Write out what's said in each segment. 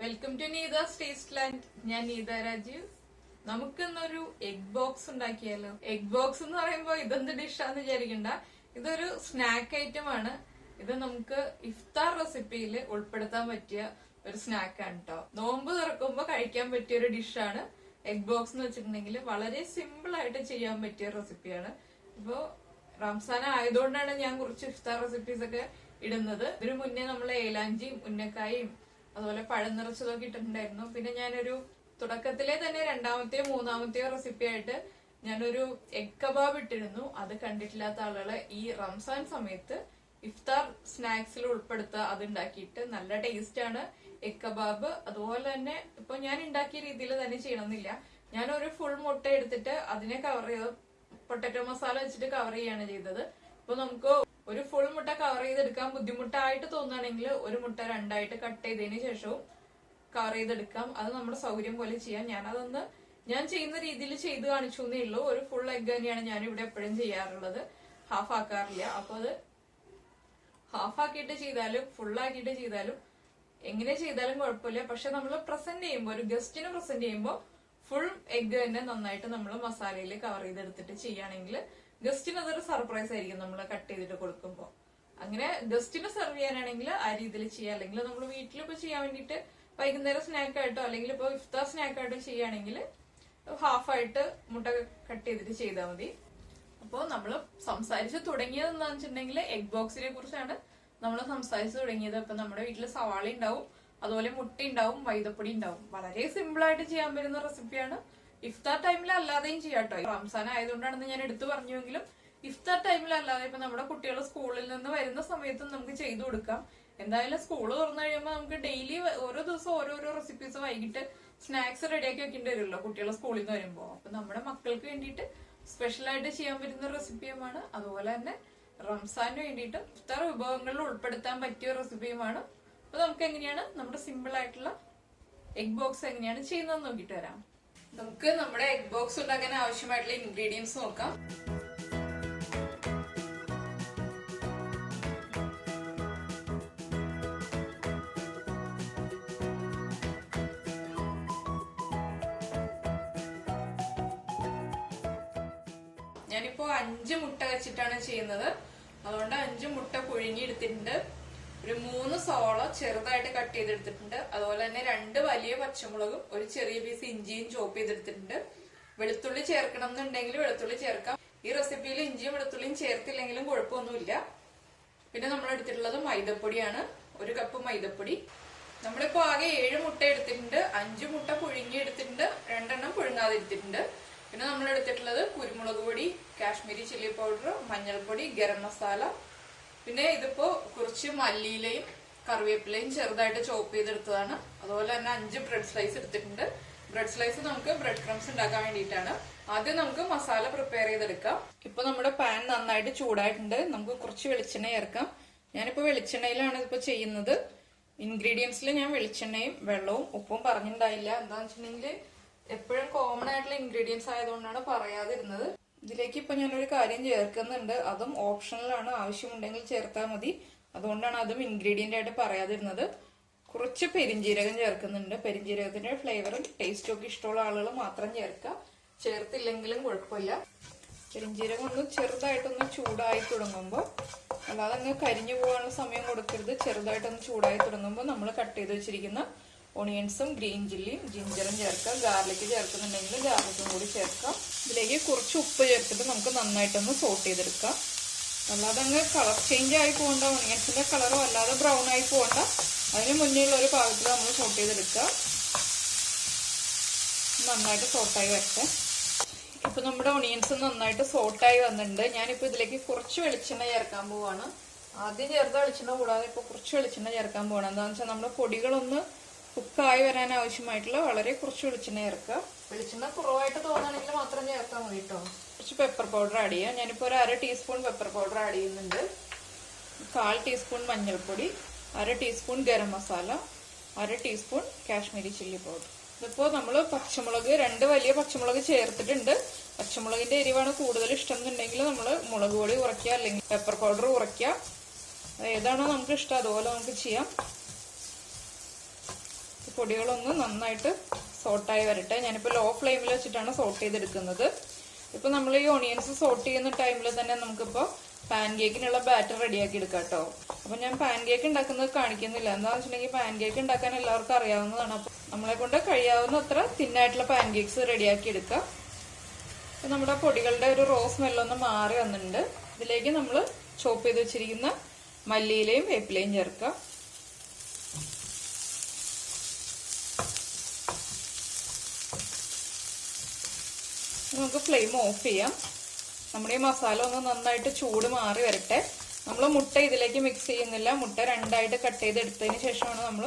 Welcome to Neetha's taste land. ഞാൻ നീത രാജീവ്. നമുക്കിന്നൊരു egg box ഉണ്ടാക്കിയാലോ? എഗ് ബോക്സ് എന്ന് പറയുമ്പോ ഇതെന്ത് ഡിഷാന്ന് വിചാരിക്കണ്ട. ഇതൊരു സ്നാക്ക് ഐറ്റം ആണ്. ഇത് നമുക്ക് ഇഫ്താർ റെസിപ്പിയിൽ ഉൾപ്പെടുത്താൻ പറ്റിയ ഒരു സ്നാക്കാണ് കേട്ടോ. നോമ്പ് തുറക്കുമ്പോ കഴിക്കാൻ പറ്റിയ ഒരു ഡിഷാണ് എഗ് ബോക്സ് എന്ന് വെച്ചിട്ടുണ്ടെങ്കിൽ. വളരെ സിമ്പിൾ ആയിട്ട് ചെയ്യാൻ പറ്റിയ റെസിപ്പിയാണ്. ഇപ്പോ റംസാൻ ആയതുകൊണ്ടാണ് ഞാൻ കുറച്ച് ഇഫ്താർ റെസിപ്പീസ് ഒക്കെ ഇടുന്നത്. ഇതിനു മുന്നേ നമ്മൾ ഏലാഞ്ചിയും ഉന്നക്കായും അതുപോലെ പഴം നിറച്ചതൊക്കെ ഇട്ടിട്ടുണ്ടായിരുന്നു. പിന്നെ ഞാനൊരു തുടക്കത്തിലെ തന്നെ രണ്ടാമത്തെയോ മൂന്നാമത്തെയോ റെസിപ്പി ആയിട്ട് ഞാനൊരു എഗ് കബാബ് ഇട്ടിരുന്നു. അത് കണ്ടിട്ടില്ലാത്ത ആളുകളെ ഈ റംസാൻ സമയത്ത് ഇഫ്താർ സ്നാക്സിൽ ഉൾപ്പെടുത്തുക. അത് ഉണ്ടാക്കിയിട്ട് നല്ല ടേസ്റ്റ് ആണ് എഗ് കബാബ്. അതുപോലെ തന്നെ ഇപ്പൊ ഞാൻ ഉണ്ടാക്കിയ രീതിയിൽ തന്നെ ചെയ്യണമെന്നില്ല. ഞാനൊരു ഫുൾ മുട്ട എടുത്തിട്ട് അതിനെ കവർ ചെയ്ത് പൊട്ടറ്റോ മസാല വെച്ചിട്ട് കവർ ചെയ്യാണ് ചെയ്തത്. ഇപ്പൊ നമുക്ക് ഒരു ഫുൾ മുട്ട കവർ ചെയ്തെടുക്കാൻ ബുദ്ധിമുട്ടായിട്ട് തോന്നുകയാണെങ്കിൽ ഒരു മുട്ട രണ്ടായിട്ട് കട്ട് ചെയ്തതിന് ശേഷവും കവർ ചെയ്തെടുക്കാം. അത് നമ്മുടെ സൗകര്യം പോലെ ചെയ്യാം. ഞാൻ ചെയ്യുന്ന രീതിയിൽ ചെയ്ത് കാണിച്ചു എന്നേ ഉള്ളൂ. ഒരു ഫുൾ എഗ് തന്നെയാണ് ഞാൻ ഇവിടെ എപ്പോഴും ചെയ്യാറുള്ളത്. ഹാഫ് ആക്കാറില്ല. അപ്പൊ അത് ഹാഫ് ആക്കിയിട്ട് ചെയ്താലും ഫുൾ ആക്കിയിട്ട് ചെയ്താലും എങ്ങനെ ചെയ്താലും കുഴപ്പമില്ല. പക്ഷെ നമ്മൾ പ്രസന്റ് ചെയ്യുമ്പോൾ, ഒരു ഗസ്റ്റിന് പ്രസന്റ് ചെയ്യുമ്പോൾ ഫുൾ എഗ് തന്നെ നന്നായിട്ട് നമ്മൾ മസാലയിൽ കവർ ചെയ്തെടുത്തിട്ട് ചെയ്യുകയാണെങ്കിൽ ഗസ്റ്റിന് അതൊരു സർപ്രൈസ് ആയിരിക്കും നമ്മൾ കട്ട് ചെയ്തിട്ട് കൊടുക്കുമ്പോൾ. അങ്ങനെ ഗസ്റ്റിന് സെർവ് ചെയ്യാനാണെങ്കിൽ ആ രീതിയിൽ ചെയ്യാം. അല്ലെങ്കിൽ നമ്മൾ വീട്ടിലിപ്പോ ചെയ്യാൻ വേണ്ടിയിട്ട് വൈകുന്നേരം സ്നാക്കായിട്ടോ അല്ലെങ്കിൽ ഇപ്പൊ ഇഫ്താർ സ്നാക്കായിട്ടോ ചെയ്യുകയാണെങ്കിൽ ഹാഫായിട്ട് മുട്ട കട്ട് ചെയ്തിട്ട് ചെയ്താൽ മതി. അപ്പോൾ നമ്മൾ സംസാരിച്ച് തുടങ്ങിയത് എന്താണെന്ന് വെച്ചിട്ടുണ്ടെങ്കിൽ എഗ് ബോക്സിനെ കുറിച്ചാണ് നമ്മൾ സംസാരിച്ച് തുടങ്ങിയത്. അപ്പൊ നമ്മുടെ വീട്ടിൽ സവാള ഉണ്ടാവും, അതുപോലെ മുട്ട ഉണ്ടാവും, മൈദപ്പൊടി ഉണ്ടാവും. വളരെ സിമ്പിൾ ആയിട്ട് ചെയ്യാൻ പറ്റുന്ന റെസിപ്പിയാണ്. ഇഫ്താർ ടൈമിൽ അല്ലാതെയും ചെയ്യാം കേട്ടോ. റംസാൻ ആയതുകൊണ്ടാണെന്ന് ഞാൻ എടുത്തു പറഞ്ഞുവെങ്കിലും ഇഫ്താർ ടൈമിൽ അല്ലാതെ ഇപ്പൊ നമ്മുടെ കുട്ടികൾ സ്കൂളിൽ നിന്ന് വരുന്ന സമയത്തും നമുക്ക് ചെയ്തു കൊടുക്കാം. എന്തായാലും സ്കൂൾ തുറന്നു കഴിയുമ്പോൾ നമുക്ക് ഡെയിലി ഓരോ ദിവസം ഓരോരോ റെസിപ്പീസ് വൈകിട്ട് സ്നാക്സ് റെഡിയാക്കി വെക്കേണ്ടി വരുമല്ലോ കുട്ടികൾ സ്കൂളിൽ നിന്ന് വരുമ്പോൾ. അപ്പൊ നമ്മുടെ മക്കൾക്ക് വേണ്ടിയിട്ട് സ്പെഷ്യൽ ആയിട്ട് ചെയ്യാൻ പറ്റുന്ന റെസിപ്പിയുമാണ്. അതുപോലെ തന്നെ റംസാന് വേണ്ടിയിട്ട് ഇഫ്താർ വിഭവങ്ങളിൽ ഉൾപ്പെടുത്താൻ പറ്റിയ റെസിപ്പിയുമാണ്. അപ്പൊ നമുക്ക് എങ്ങനെയാണ് നമ്മുടെ സിമ്പിൾ ആയിട്ടുള്ള എഗ് ബോക്സ് എങ്ങനെയാണ് ചെയ്യുന്നത് നോക്കിയിട്ട് വരാം. നമുക്ക് നമ്മുടെ എഗ് ബോക്സ് ഉണ്ടാക്കാൻ ആവശ്യമായിട്ടുള്ള ഇൻഗ്രീഡിയൻസ് നോക്കാം. ഞാനിപ്പോ 5 മുട്ട വെച്ചിട്ടാണ് ചെയ്യുന്നത്. അതുകൊണ്ട് 5 മുട്ട പുഴുങ്ങി എടുത്തിട്ടുണ്ട്. ഒരു 3 സവാള ചെറുതായിട്ട് കട്ട് ചെയ്തെടുത്തിട്ടുണ്ട്. അതുപോലെ തന്നെ 2 വലിയ പച്ചമുളകും ഒരു ചെറിയ പീസ് ഇഞ്ചിയും ചോപ്പ് ചെയ്തെടുത്തിട്ടുണ്ട്. വെളുത്തുള്ളി ചേർക്കണം എന്നുണ്ടെങ്കിൽ വെളുത്തുള്ളി ചേർക്കാം. ഈ റെസിപ്പിയിൽ ഇഞ്ചിയും വെളുത്തുള്ളിയും ചേർത്തില്ലെങ്കിലും കുഴപ്പമൊന്നുമില്ല. പിന്നെ നമ്മൾ എടുത്തിട്ടുള്ളത് മൈദപ്പൊടിയാണ്. 1 കപ്പ് മൈദപ്പൊടി. നമ്മളിപ്പോ ആകെ 7 മുട്ട എടുത്തിട്ടുണ്ട്. 5 മുട്ട പുഴുങ്ങി എടുത്തിട്ടുണ്ട്, 2 എണ്ണം പുഴുങ്ങാതെ എടുത്തിട്ടുണ്ട്. പിന്നെ നമ്മൾ എടുത്തിട്ടുള്ളത് കുരുമുളക് പൊടി, കാശ്മീരി ചില്ലി പൗഡർ, മഞ്ഞൾപ്പൊടി, ഗരം മസാല. പിന്നെ ഇതിപ്പോ കുറച്ച് മല്ലിയിലയും കറിവേപ്പിലയും ചെറുതായിട്ട് ചോപ്പ് ചെയ്തെടുത്തതാണ്. അതുപോലെ തന്നെ 5 ബ്രെഡ് സ്ലൈസ് എടുത്തിട്ടുണ്ട്. ബ്രെഡ് സ്ലൈസ് നമുക്ക് ബ്രെഡ് ക്രംസ് ഉണ്ടാക്കാൻ വേണ്ടിയിട്ടാണ്. ആദ്യം നമുക്ക് മസാല പ്രിപ്പയർ ചെയ്തെടുക്കാം. ഇപ്പൊ നമ്മുടെ പാൻ നന്നായിട്ട് ചൂടായിട്ടുണ്ട്. നമുക്ക് കുറച്ച് വെളിച്ചെണ്ണ ചേർക്കാം. ഞാനിപ്പോ വെളിച്ചെണ്ണയിലാണ് ഇതിപ്പോ ചെയ്യുന്നത്. ഇൻഗ്രീഡിയൻസിൽ ഞാൻ വെളിച്ചെണ്ണയും വെള്ളവും ഉപ്പും പറഞ്ഞിട്ടുണ്ടായില്ല. എന്താന്ന് വെച്ചിട്ടുണ്ടെങ്കിൽ എപ്പോഴും കോമൺ ആയിട്ടുള്ള ഇൻഗ്രീഡിയൻസ് ആയതുകൊണ്ടാണ് പറയാതിരുന്നത്. ഇതിലേക്ക് ഇപ്പൊ ഞാനൊരു കാര്യം ചേർക്കുന്നുണ്ട്. അതും ഓപ്ഷണലാണ്, ആവശ്യമുണ്ടെങ്കിൽ ചേർത്താൽ മതി. അതുകൊണ്ടാണ് അതും ഇൻഗ്രീഡിയന്റ് ആയിട്ട് പറയാതിരുന്നത്. കുറച്ച് പെരിഞ്ജീരകം ചേർക്കുന്നുണ്ട്. പെരിഞ്ജീരകത്തിന്റെ ഫ്ലേവറും ടേസ്റ്റും ഒക്കെ ഇഷ്ടമുള്ള ആളുകൾ മാത്രം ചേർക്കുക. ചേർത്തില്ലെങ്കിലും കുഴപ്പമില്ല. പെരിഞ്ജീരകം ഒന്ന് ചെറുതായിട്ടൊന്ന് ചൂടായി തുടങ്ങുമ്പോൾ, അല്ലാതെ അങ്ങ് കരിഞ്ഞു പോകാനുള്ള സമയം കൊടുക്കരുത്. ചെറുതായിട്ടൊന്ന് ചൂടായി തുടങ്ങുമ്പോൾ നമ്മൾ കട്ട് ചെയ്ത് വെച്ചിരിക്കുന്ന ഓണിയൻസും ഗ്രീൻ ചില്ലിയും ജിഞ്ചറും ചേർക്കാം. ഗാർലിക് ചേർക്കുന്നുണ്ടെങ്കിൽ ഗാർലിക്കും കൂടി ചേർക്കാം. ഇതിലേക്ക് കുറച്ച് ഉപ്പ് ചേർത്തിട്ട് നമുക്ക് നന്നായിട്ടൊന്ന് സോട്ട് ചെയ്തെടുക്കാം. അല്ലാതെ അങ്ങ് കളർ ചേഞ്ച് ആയി പോകണ്ട, ഓണിയൻസിന്റെ കളറോ അല്ലാതെ ബ്രൗൺ ആയി പോകണ്ട. അതിന് മുന്നേ ഉള്ള ഒരു പാകത്തിൽ നമ്മൾ സോട്ട് ചെയ്തെടുക്കുക. നന്നായിട്ട് സോട്ടായി വരട്ടെ. ഇപ്പൊ നമ്മുടെ ഓണിയൻസ് നന്നായിട്ട് സോട്ടായി വന്നിട്ടുണ്ട്. ഞാനിപ്പോ ഇതിലേക്ക് കുറച്ച് വെളിച്ചെണ്ണ ചേർക്കാൻ പോവാണ്. ആദ്യം ചേർത്ത വെളിച്ചെണ്ണ കൂടാതെ ഇപ്പൊ കുറച്ച് വെളിച്ചെണ്ണ ചേർക്കാൻ പോവാണ്. എന്താണെന്ന് വെച്ചാൽ നമ്മുടെ പൊടികളൊന്ന് കുക്കായി വരാൻ ആവശ്യമായിട്ടുള്ള വളരെ കുറച്ച് വെളിച്ചെണ്ണ ചേർക്കുക. വെളിച്ചെണ്ണ കുറവായിട്ട് തോന്നുകയാണെങ്കിൽ മാത്രം ചേർത്താൽ മതി കേട്ടോ. കുറച്ച് പെപ്പർ പൗഡർ ആഡ് ചെയ്യാം. ഞാനിപ്പോൾ ഒരു 1/2 ടീസ്പൂൺ പെപ്പർ പൗഡർ ആഡ് ചെയ്യുന്നുണ്ട്. 1/4 ടീസ്പൂൺ മഞ്ഞൾപ്പൊടി, 1/2 teaspoon garam masala, 1/2 teaspoon Kashmiri chilli powder. ഇതിപ്പോൾ നമ്മൾ പച്ചമുളക് 2 വലിയ പച്ചമുളക് ചേർത്തിട്ടുണ്ട്. പച്ചമുളകിന്റെ എരിവാണ് കൂടുതൽ ഇഷ്ടം എന്നുണ്ടെങ്കിൽ നമ്മൾ മുളക് പൊടി കുറയ്ക്കുക, അല്ലെങ്കിൽ പെപ്പർ പൗഡർ കുറയ്ക്കുക. ഏതാണോ നമുക്ക് ഇഷ്ടം അതുപോലെ നമുക്ക് ചെയ്യാം. പൊടികളൊന്ന് നന്നായിട്ട് സോട്ടായി വരട്ടെ. ഞാനിപ്പോൾ ലോ ഫ്ലെയിമിൽ വെച്ചിട്ടാണ് സോട്ട് ചെയ്തെടുക്കുന്നത്. ഇപ്പൊ നമ്മൾ ഈ ഓണിയൻസ് സോട്ട് ചെയ്യുന്ന ടൈമിൽ തന്നെ നമുക്കിപ്പോൾ പാൻ കേക്കിനുള്ള ബാറ്റർ റെഡിയാക്കി എടുക്കാം കേട്ടോ. അപ്പൊ ഞാൻ പാൻ കേക്ക് ഉണ്ടാക്കുന്നത് കാണിക്കുന്നില്ല. എന്താണെന്ന് വെച്ചിട്ടുണ്ടെങ്കിൽ പാൻ കേക്ക് ഉണ്ടാക്കാൻ എല്ലാവർക്കും അറിയാവുന്നതാണ്. അപ്പൊ നമ്മളെ കൊണ്ട് കഴിയാവുന്ന അത്ര തിന്നായിട്ടുള്ള പാൻ കേക്ക്സ് റെഡിയാക്കി എടുക്കാം. അപ്പൊ നമ്മുടെ പൊടികളുടെ ഒരു റോ സ്മെല്ലൊന്ന് മാറി വന്നിട്ടുണ്ട്. ഇതിലേക്ക് നമ്മൾ ചോപ്പ് ചെയ്ത് വെച്ചിരിക്കുന്ന മല്ലിയിലയും വേപ്പിലയും ചേർക്കാം. നമുക്ക് ഫ്ലെയിം ഓഫ് ചെയ്യാം. നമ്മുടെ ഈ മസാല ഒന്ന് നന്നായിട്ട് ചൂട് മാറി വരട്ടെ. നമ്മൾ മുട്ട ഇതിലേക്ക് മിക്സ് ചെയ്യുന്നില്ല. മുട്ട രണ്ടായിട്ട് കട്ട് ചെയ്തെടുത്തതിന് ശേഷമാണ് നമ്മൾ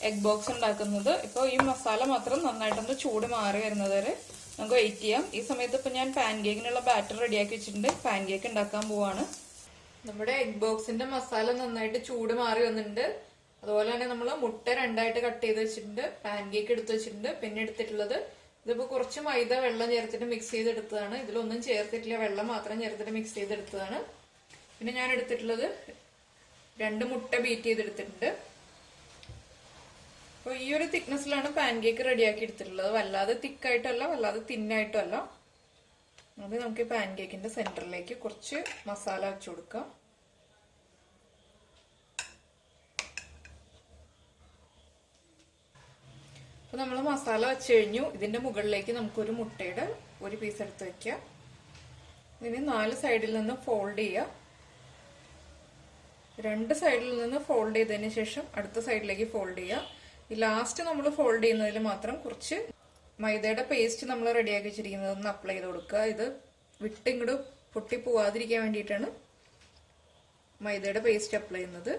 എഗ് ബോക്സ് ഉണ്ടാക്കുന്നത്. ഇപ്പോൾ ഈ മസാല മാത്രം നന്നായിട്ടൊന്ന് ചൂട് മാറി വരുന്നത് വരെ നമുക്ക് വെയിറ്റ് ചെയ്യാം. ഈ സമയത്ത് ഇപ്പൊ ഞാൻ പാൻ കേക്കിനുള്ള ബാറ്റർ റെഡിയാക്കി വെച്ചിട്ടുണ്ട്. പാൻ കേക്ക് ഉണ്ടാക്കാൻ പോവാണ്. നമ്മുടെ എഗ് ബോക്സിന്റെ മസാല നന്നായിട്ട് ചൂട് മാറി വന്നിട്ടുണ്ട്. അതുപോലെ തന്നെ നമ്മൾ മുട്ട രണ്ടായിട്ട് കട്ട് ചെയ്ത് വെച്ചിട്ടുണ്ട്. പാൻ കേക്ക് എടുത്ത് വെച്ചിട്ടുണ്ട്. പിന്നെ എടുത്തിട്ടുള്ളത് ഇതിപ്പോ കുറച്ച് മൈദ വെള്ളം ചേർത്തിട്ട് മിക്സ് ചെയ്തെടുത്തതാണ്. ഇതിലൊന്നും ചേർത്തിട്ടില്ല, വെള്ളം മാത്രം ചേർത്തിട്ട് മിക്സ് ചെയ്തെടുത്തതാണ്. പിന്നെ ഞാൻ എടുത്തിട്ടുള്ളത് 2 മുട്ട ബീറ്റ് ചെയ്തെടുത്തിട്ടുണ്ട്. അപ്പൊ ഈ ഒരു തിക്നെസ്സിലാണ് പാൻ കേക്ക് റെഡിയാക്കി എടുത്തിട്ടുള്ളത്. വല്ലാതെ തിക്കായിട്ടല്ല, വല്ലാതെ തിന്നായിട്ടും അല്ല. അത് നമുക്ക് പാൻ കേക്കിന്റെ സെന്ററിലേക്ക് കുറച്ച് മസാല വെച്ചു കൊടുക്കാം. അപ്പൊ നമ്മൾ മസാല വെച്ച് കഴിഞ്ഞു. ഇതിന്റെ മുകളിലേക്ക് നമുക്കൊരു മുട്ടയുടെ ഒരു പീസ് എടുത്ത് വെക്കാം. ഇതിന് 4 സൈഡിൽ നിന്ന് ഫോൾഡ് ചെയ്യുക. 2 സൈഡിൽ നിന്ന് ഫോൾഡ് ചെയ്തതിന് ശേഷം അടുത്ത സൈഡിലേക്ക് ഫോൾഡ് ചെയ്യുക. ഈ ലാസ്റ്റ് നമ്മൾ ഫോൾഡ് ചെയ്യുന്നതിൽ മാത്രം കുറച്ച് മൈദയുടെ പേസ്റ്റ് നമ്മൾ റെഡിയാക്കി വെച്ചിരിക്കുന്നത് ഒന്ന് അപ്ലൈ ചെയ്ത് കൊടുക്കുക. ഇത് വിട്ട് ഇങ്ങോട്ട് പൊട്ടി പോവാതിരിക്കാൻ വേണ്ടിയിട്ടാണ് മൈദയുടെ പേസ്റ്റ് അപ്ലൈ ചെയ്യുന്നത്.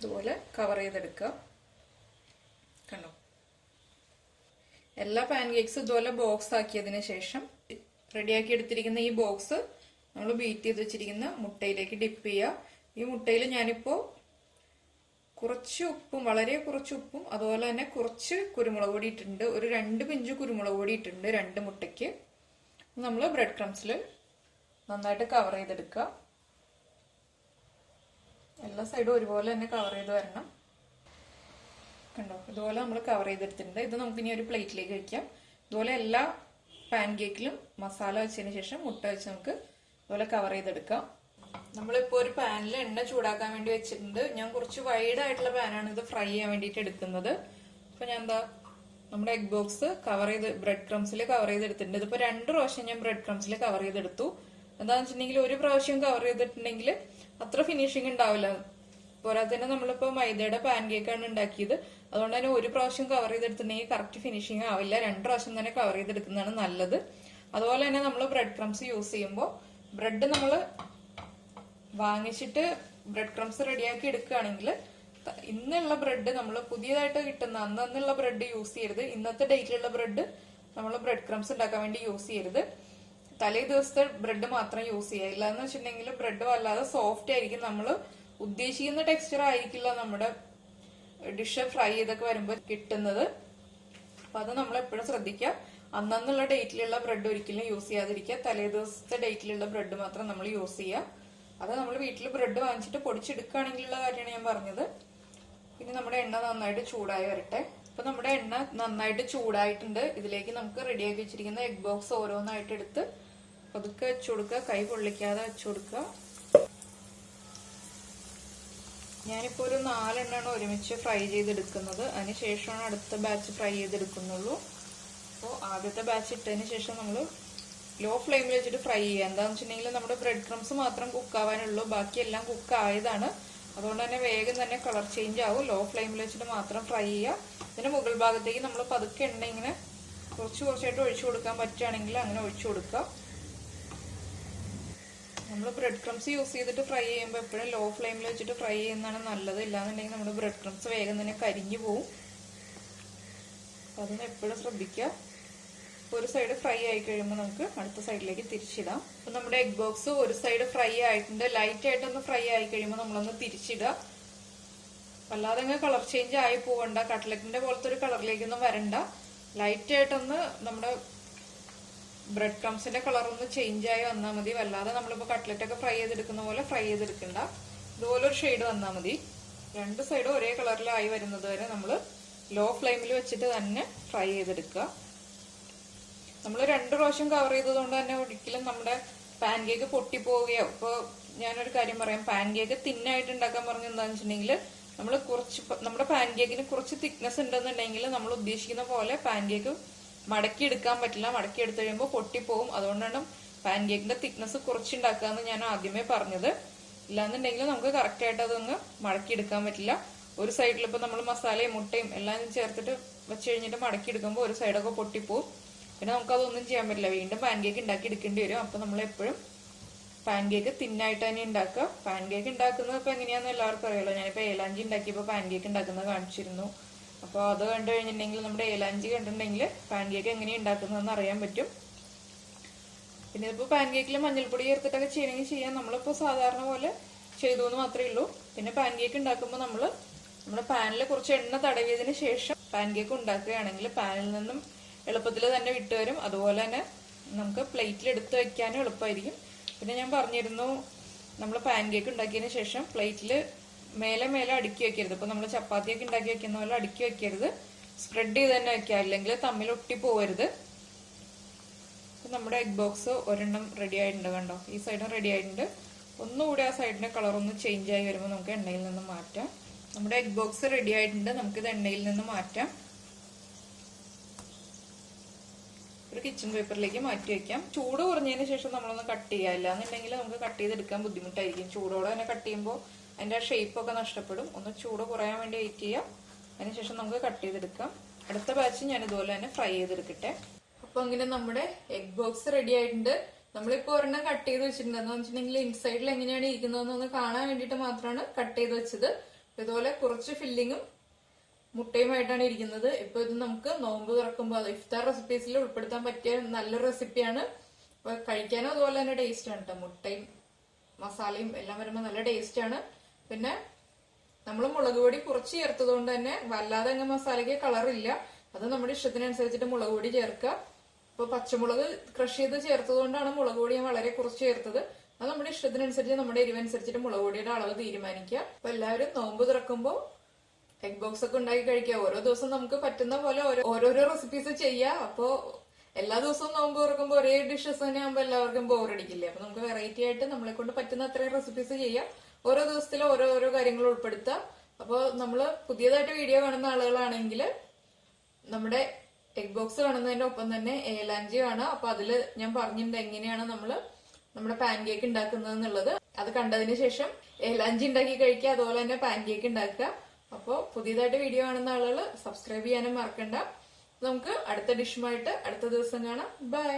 ഇതുപോലെ കവർ ചെയ്തെടുക്കുക. കണ്ടോ, എല്ലാ പാൻ കേക്ക്സും ഇതുപോലെ ബോക്സ് ആക്കിയതിന് ശേഷം റെഡിയാക്കി എടുത്തിരിക്കുന്ന ഈ ബോക്സ് നമ്മൾ ബീറ്റ് ചെയ്ത് വെച്ചിരിക്കുന്ന മുട്ടയിലേക്ക് ഡിപ്പ് ചെയ്യുക. ഈ മുട്ടയിൽ ഞാനിപ്പോ കുറച്ച് ഉപ്പും, വളരെ കുറച്ച് ഉപ്പും, അതുപോലെ തന്നെ കുറച്ച് കുരുമുളക് പൊടി ഇട്ടിട്ടുണ്ട്. ഒരു 2 പിഞ്ച് കുരുമുളക് പൊടി ഇട്ടിട്ടുണ്ട് 2 മുട്ടയ്ക്ക്. നമ്മൾ ബ്രെഡ് ക്രംസിൽ നന്നായിട്ട് കവർ ചെയ്തെടുക്കുക. എല്ലാ സൈഡും ഒരുപോലെ തന്നെ കവർ ചെയ്ത് വരണം. കണ്ടോ, ഇതുപോലെ നമ്മൾ കവർ ചെയ്തെടുത്തിട്ടുണ്ട്. ഇത് നമുക്ക് ഇനി ഒരു പ്ലേറ്റിലേക്ക് വെക്കാം. ഇതുപോലെ എല്ലാ പാൻ കേക്കിലും മസാല വെച്ചതിന് ശേഷം മുട്ട വെച്ച് നമുക്ക് ഇതുപോലെ കവർ ചെയ്തെടുക്കാം. നമ്മളിപ്പോ ഒരു പാനിൽ എണ്ണ ചൂടാക്കാൻ വേണ്ടി വെച്ചിട്ടുണ്ട്. ഞാൻ കുറച്ച് വൈഡ് ആയിട്ടുള്ള പാനാണ് ഇത് ഫ്രൈ ചെയ്യാൻ വേണ്ടിയിട്ട് എടുക്കുന്നത്. അപ്പൊ ഞാൻ എന്താ നമ്മുടെ എഗ് ബോക്സ് കവർ ചെയ്ത് ബ്രെഡ് ക്രംസിൽ കവർ ചെയ്തെടുത്തിട്ടുണ്ട്. ഇതിപ്പോ 2 പ്രാവശ്യം ഞാൻ ബ്രെഡ് ക്രംസിൽ കവർ ചെയ്തെടുത്തു. എന്താണെന്ന് വെച്ചിട്ടുണ്ടെങ്കിൽ ഒരു പ്രാവശ്യം കവർ ചെയ്തിട്ടുണ്ടെങ്കിൽ അത്ര ഫിനിഷിങ് ഉണ്ടാവില്ല. പോരാതെ തന്നെ നമ്മളിപ്പോ മൈദയുടെ പാൻ കേക്കാണ് ഉണ്ടാക്കിയത്. അതുകൊണ്ട് തന്നെ ഒരു പ്രാവശ്യം കവർ ചെയ്തെടുത്തിട്ടുണ്ടെങ്കിൽ കറക്റ്റ് ഫിനിഷിങ് ആവില്ല. 2 പ്രാവശ്യം തന്നെ കവർ ചെയ്തെടുക്കുന്നതാണ് നല്ലത്. അതുപോലെ തന്നെ നമ്മൾ ബ്രെഡ് ക്രംസ് യൂസ് ചെയ്യുമ്പോൾ ബ്രെഡ് നമ്മൾ വാങ്ങിച്ചിട്ട് ബ്രെഡ് ക്രംസ് റെഡിയാക്കി എടുക്കുകയാണെങ്കിൽ ഇന്നുള്ള ബ്രെഡ് നമ്മൾ പുതിയതായിട്ട് കിട്ടുന്ന അന്നുള്ള ബ്രെഡ് യൂസ് ചെയ്യരുത്. ഇന്നത്തെ ഡേറ്റിലുള്ള ബ്രെഡ് നമ്മൾ ബ്രെഡ് ക്രംസ് ഉണ്ടാക്കാൻ വേണ്ടി യൂസ് ചെയ്യരുത്. തലേ ദിവസത്തെ ബ്രെഡ് മാത്രം യൂസ് ചെയ്യുക. ഇല്ലാന്ന് വെച്ചിട്ടുണ്ടെങ്കിൽ ബ്രെഡ് വല്ലാതെ സോഫ്റ്റ് ആയിരിക്കും. നമ്മൾ ഉദ്ദേശിക്കുന്ന ടെക്സ്ചർ ആയിരിക്കില്ല നമ്മുടെ ഡിഷ് ഫ്രൈ ചെയ്തൊക്കെ വരുമ്പോൾ കിട്ടുന്നത്. അപ്പൊ അത് നമ്മൾ എപ്പോഴും ശ്രദ്ധിക്കുക. അന്നുള്ള ഡേറ്റിലുള്ള ബ്രെഡ് ഒരിക്കലും യൂസ് ചെയ്യാതിരിക്കുക. തലേ ദിവസത്തെ ഡേറ്റിലുള്ള ബ്രെഡ് മാത്രം നമ്മൾ യൂസ് ചെയ്യുക. അത് നമ്മൾ വീട്ടിൽ ബ്രെഡ് വാങ്ങിച്ചിട്ട് പൊടിച്ചെടുക്കുകയാണെങ്കിലുള്ള കാര്യമാണ് ഞാൻ പറഞ്ഞത്. പിന്നെ നമ്മുടെ എണ്ണ നന്നായിട്ട് ചൂടായി വരട്ടെ. അപ്പൊ നമ്മുടെ എണ്ണ നന്നായിട്ട് ചൂടായിട്ടുണ്ട്. ഇതിലേക്ക് നമുക്ക് റെഡിയാക്കി വെച്ചിരിക്കുന്ന എഗ് ബോക്സ് ഓരോന്നായിട്ട് എടുത്ത് പതുക്കെ വെച്ചു കൊടുക്കുക. കൈ പൊള്ളിക്കാതെ വെച്ചു കൊടുക്കുക. ഞാനിപ്പോ ഒരു 4 എണ്ണമാണ് ഒരുമിച്ച് ഫ്രൈ ചെയ്തെടുക്കുന്നത്. അതിനുശേഷമാണ് അടുത്ത ബാച്ച് ഫ്രൈ ചെയ്തെടുക്കുന്നുള്ളൂ. അപ്പോൾ ആദ്യത്തെ ബാച്ച് ഇട്ടതിന് ശേഷം നമ്മൾ ലോ ഫ്ലെയിമിൽ വെച്ചിട്ട് ഫ്രൈ ചെയ്യുക. എന്താണെന്ന് വെച്ചിട്ടുണ്ടെങ്കിൽ നമ്മുടെ ബ്രെഡ് ക്രംസ് മാത്രം കുക്കാവാനുള്ളൂ, ബാക്കിയെല്ലാം കുക്ക് ആയതാണ്. അതുകൊണ്ട് തന്നെ വേഗം തന്നെ കളർ ചേഞ്ച് ആവും. ലോ ഫ്ലെയിമിൽ വെച്ചിട്ട് മാത്രം ഫ്രൈ ചെയ്യുക. ഇതിന്റെ മുകൾ ഭാഗത്തേക്ക് നമ്മൾ പതുക്കെ എണ്ണ ഇങ്ങനെ കുറച്ചായിട്ട് ഒഴിച്ചു കൊടുക്കാൻ പറ്റുകയാണെങ്കിൽ അങ്ങനെ ഒഴിച്ചു കൊടുക്കുക. നമ്മൾ ബ്രെഡ് ക്രംസ് യൂസ് ചെയ്തിട്ട് ഫ്രൈ ചെയ്യുമ്പോൾ എപ്പോഴും ലോ ഫ്ലെയിമിൽ വെച്ചിട്ട് ഫ്രൈ ചെയ്യുന്നതാണ് നല്ലത്. ഇല്ലാന്നുണ്ടെങ്കിൽ നമ്മുടെ ബ്രെഡ് ക്രംസ് വേഗം തന്നെ കരിഞ്ഞു പോവും. അതൊന്ന് എപ്പോഴും ശ്രദ്ധിക്കുക. ഒരു സൈഡ് ഫ്രൈ ആയി കഴിയുമ്പോൾ നമുക്ക് അടുത്ത സൈഡിലേക്ക് തിരിച്ചിടാം. അപ്പൊ നമ്മുടെ എഗ് ബോക്സ് ഒരു സൈഡ് ഫ്രൈ ആയിട്ടുണ്ട്. ലൈറ്റ് ആയിട്ടൊന്ന് ഫ്രൈ ആയി കഴിയുമ്പോൾ നമ്മളൊന്ന് തിരിച്ചിടുക. അല്ലാതെ കളർ ചേഞ്ച് ആയി പോവണ്ട, കട്ട്ലറ്റിന്റെ പോലത്തെ ഒരു കളറിലേക്കൊന്നും വരണ്ട. ലൈറ്റ് ആയിട്ടൊന്ന് നമ്മുടെ ബ്രെഡ് ക്രംസിന്റെ കളർ ഒന്ന് ചേഞ്ച് ആയി വന്നാൽ മതി. വല്ലാതെ നമ്മളിപ്പോ കട്ട്ലറ്റ് ഒക്കെ ഫ്രൈ ചെയ്തെടുക്കുന്ന പോലെ ഫ്രൈ ചെയ്തെടുക്കണ്ട. ഇതുപോലെ ഒരു ഷെയ്ഡ് വന്നാൽ മതി. രണ്ട് സൈഡും ഒരേ കളറിലായി വരുന്നത് വരെ നമ്മൾ ലോ ഫ്ലെയിമിൽ വെച്ചിട്ട് തന്നെ ഫ്രൈ ചെയ്തെടുക്കുക. നമ്മൾ 2 പ്രാവശ്യം കവർ ചെയ്തതുകൊണ്ട് തന്നെ ഒരിക്കലും നമ്മുടെ പാൻ കേക്ക് പൊട്ടിപ്പോവുകയോ. ഇപ്പൊ ഞാനൊരു കാര്യം പറയാം, പാൻ കേക്ക് തിന്നായിട്ട് ഉണ്ടാക്കാൻ പറഞ്ഞ എന്താണെന്ന് വെച്ചിട്ടുണ്ടെങ്കിൽ നമ്മൾ നമ്മുടെ പാൻ കേക്കിന് കുറച്ച് തിക്നെസ് ഉണ്ടെന്നുണ്ടെങ്കിൽ നമ്മൾ ഉദ്ദേശിക്കുന്ന പോലെ പാൻ കേക്ക് മടക്കി എടുക്കാൻ പറ്റില്ല. മടക്കി എടുത്തു കഴിയുമ്പോൾ പൊട്ടിപ്പോവും. അതുകൊണ്ടാണ് പാൻ കേക്കിന്റെ തിക്നെസ് കുറച്ചുണ്ടാക്കാന്ന് ഞാൻ ആദ്യമേ പറഞ്ഞത്. ഇല്ലാന്നുണ്ടെങ്കിൽ നമുക്ക് കറക്റ്റ് ആയിട്ട് അതൊന്ന് മടക്കി എടുക്കാൻ പറ്റില്ല. ഒരു സൈഡിൽ ഇപ്പൊ നമ്മൾ മസാലയും മുട്ടയും എല്ലാം ചേർത്തിട്ട് വെച്ച് കഴിഞ്ഞിട്ട് മടക്കി എടുക്കുമ്പോൾ ഒരു സൈഡൊക്കെ പൊട്ടിപ്പോവും. പിന്നെ നമുക്കതൊന്നും ചെയ്യാൻ പറ്റില്ല. വീണ്ടും പാൻ കേക്ക് ഉണ്ടാക്കി എടുക്കേണ്ടി വരും. അപ്പൊ നമ്മൾ എപ്പോഴും പാൻ കേക്ക് തിന്നായിട്ട് തന്നെ ഉണ്ടാക്കുക. പാൻ കേക്ക് ഉണ്ടാക്കുന്നത് ഇപ്പൊ എങ്ങനെയാണെന്ന് എല്ലാവർക്കും അറിയാലോ. ഞാനിപ്പോ ഏലാഞ്ചി ഉണ്ടാക്കിയപ്പോ പാൻ കേക്ക് ഉണ്ടാക്കുന്നത് കാണിച്ചിരുന്നു. അപ്പോൾ അത് കണ്ടു കഴിഞ്ഞിട്ടുണ്ടെങ്കിൽ നമ്മുടെ ഏലാഞ്ചി കണ്ടിട്ടുണ്ടെങ്കിൽ പാൻ കേക്ക് എങ്ങനെയാണ് ഉണ്ടാക്കുന്നതെന്ന് അറിയാൻ പറ്റും. പിന്നെ ഇതിപ്പോ പാൻ കേക്കിൽ മഞ്ഞൾപ്പൊടി ചേർത്തിട്ടൊക്കെ ചെയ്യണമെങ്കിൽ ചെയ്യാം. നമ്മളിപ്പോ സാധാരണ പോലെ ചെയ്തു എന്ന് മാത്രമേ ഉള്ളൂ. പിന്നെ പാൻ കേക്ക് ഉണ്ടാക്കുമ്പോൾ നമ്മുടെ പാനിൽ കുറച്ച് എണ്ണ തടവിയതിന് ശേഷം പാൻ കേക്ക് ഉണ്ടാക്കുകയാണെങ്കിൽ പാനിൽ നിന്നും എളുപ്പത്തിൽ തന്നെ വിട്ടുവരും. അതുപോലെ തന്നെ നമുക്ക് പ്ലേറ്റിൽ എടുത്ത് വെക്കാനും എളുപ്പമായിരിക്കും. പിന്നെ ഞാൻ പറഞ്ഞിരുന്നു, നമ്മൾ പാൻ കേക്ക് ഉണ്ടാക്കിയതിന് ശേഷം പ്ലേറ്റിൽ മേലെ അടുക്കി വെക്കരുത്. ഇപ്പൊ നമ്മൾ ചപ്പാത്തിയൊക്കെ ഉണ്ടാക്കി വെക്കുന്ന പോലെ അടുക്കി വെക്കരുത്. സ്പ്രെഡ് ചെയ്ത് തന്നെ വെക്കുക, അല്ലെങ്കിൽ തമ്മിൽ ഒട്ടി പോവരുത്. നമ്മുടെ എഗ് ബോക്സ് ഒരെണ്ണം റെഡി ആയിട്ടുണ്ട്. കണ്ടോ, ഈ സൈഡും റെഡി ആയിട്ടുണ്ട്. ഒന്നുകൂടി ആ സൈഡിന്റെ കളർ ഒന്ന് ചേഞ്ച് ആയി വരുമ്പോൾ നമുക്ക് എണ്ണയിൽ നിന്ന് മാറ്റാം. നമ്മുടെ എഗ് ബോക്സ് റെഡി ആയിട്ടുണ്ട്. നമുക്കിത് എണ്ണയിൽ നിന്ന് മാറ്റാം. ഒരു കിച്ചൺ പേപ്പറിലേക്ക് മാറ്റി വെക്കാം. ചൂട് കുറഞ്ഞതിന് ശേഷം നമ്മളൊന്ന് കട്ട് ചെയ്യുക. ഇല്ലാന്നുണ്ടെങ്കിൽ നമുക്ക് കട്ട് ചെയ്തെടുക്കാൻ ബുദ്ധിമുട്ടായിരിക്കും. ചൂടോടെ തന്നെ കട്ട് ചെയ്യുമ്പോൾ അതിന്റെ ഷേപ്പ് ഒക്കെ നഷ്ടപ്പെടും. ഒന്ന് ചൂട് കുറയാൻ വേണ്ടി വെയിറ്റ് ചെയ്യാം. അതിനുശേഷം നമുക്ക് കട്ട് ചെയ്തെടുക്കാം. അടുത്ത ബാച്ച് ഞാൻ ഇതുപോലെ തന്നെ ഫ്രൈ ചെയ്തെടുക്കട്ടെ. അപ്പൊ അങ്ങനെ നമ്മുടെ എഗ് ബോക്സ് റെഡി ആയിട്ടുണ്ട്. നമ്മളിപ്പോ ഒരെണ്ണം കട്ട് ചെയ്ത് വെച്ചിട്ടുണ്ട്. എന്ന് വെച്ചിട്ടുണ്ടെങ്കിൽ ഇൻസൈഡിൽ എങ്ങനെയാണ് ഇരിക്കുന്നതെന്ന് കാണാൻ വേണ്ടിയിട്ട് മാത്രമാണ് കട്ട് ചെയ്ത് വെച്ചത്. ഇതുപോലെ കുറച്ച് ഫില്ലിങ്ങും മുട്ടയുമായിട്ടാണ് ഇരിക്കുന്നത്. ഇപ്പൊ ഇത് നമുക്ക് നോമ്പ് തുറക്കുമ്പോൾ ഇഫ്താർ റെസിപ്പീസിൽ ഉൾപ്പെടുത്താൻ പറ്റിയ നല്ലൊരു റെസിപ്പിയാണ്. അപ്പൊ കഴിക്കാനും അതുപോലെ തന്നെ ടേസ്റ്റ് ആണ് കേട്ടോ. മുട്ടയും മസാലയും എല്ലാം വരുമ്പോൾ നല്ല ടേസ്റ്റ് ആണ്. പിന്നെ നമ്മൾ മുളക് പൊടി കുറച്ച് ചേർത്തത് കൊണ്ട് തന്നെ വല്ലാതെ അങ്ങ് മസാലയ്ക്ക് കളറില്ല. അത് നമ്മുടെ ഇഷ്ടത്തിനനുസരിച്ചിട്ട് മുളക് പൊടി ചേർക്കുക. ഇപ്പൊ പച്ചമുളക് ക്രഷ് ചെയ്ത് ചേർത്തത് കൊണ്ടാണ് മുളക് പൊടി ഞാൻ വളരെ കുറച്ച് ചേർത്തത്. അത് നമ്മുടെ ഇഷ്ടത്തിനനുസരിച്ച് നമ്മുടെ എരിവനുസരിച്ചിട്ട് മുളക് പൊടിയുടെ അളവ് തീരുമാനിക്കുക. അപ്പൊ എല്ലാവരും നോമ്പ് തുറക്കുമ്പോൾ എഗ് ബോക്സ് ഒക്കെ ഉണ്ടാക്കി കഴിക്കുക. ഓരോ ദിവസം നമുക്ക് പറ്റുന്ന പോലെ ഓരോരോ റെസിപ്പീസ് ചെയ്യാം. അപ്പോ എല്ലാ ദിവസവും നോമ്പ് തുറക്കുമ്പോൾ ഒരേ ഡിഷസ് തന്നെ ആകുമ്പോൾ എല്ലാവർക്കും ബോറടിക്കില്ലേ. അപ്പൊ നമുക്ക് വെറൈറ്റി ആയിട്ട് നമ്മളെ കൊണ്ട് പറ്റുന്ന അത്രയും റെസിപ്പീസ് ചെയ്യാം. ഓരോ ദിവസത്തിലും ഓരോരോ കാര്യങ്ങൾ ഉൾപ്പെടുത്താം. അപ്പോൾ നമ്മള് പുതിയതായിട്ട് വീഡിയോ കാണുന്ന ആളുകളാണെങ്കിൽ നമ്മുടെ എഗ് ബോക്സ് കാണുന്നതിന്റെ ഒപ്പം തന്നെ ഏലാഞ്ചി കാണാം. അപ്പൊ അതില് ഞാൻ പറഞ്ഞിട്ടുണ്ട് എങ്ങനെയാണ് നമ്മുടെ പാൻ കേക്ക് ഉണ്ടാക്കുന്നത് എന്നുള്ളത്. അത് കണ്ടതിന് ശേഷം ഏലാഞ്ചി ഉണ്ടാക്കി കഴിക്കുക, അതുപോലെ തന്നെ പാൻ കേക്ക് ഉണ്ടാക്കുക. അപ്പോൾ പുതിയതായിട്ട് വീഡിയോ കാണുന്ന ആളുകൾ സബ്സ്ക്രൈബ് ചെയ്യാനും മറക്കണ്ട. നമുക്ക് അടുത്ത ഡിഷുമായിട്ട് അടുത്ത ദിവസം കാണാം. ബൈ.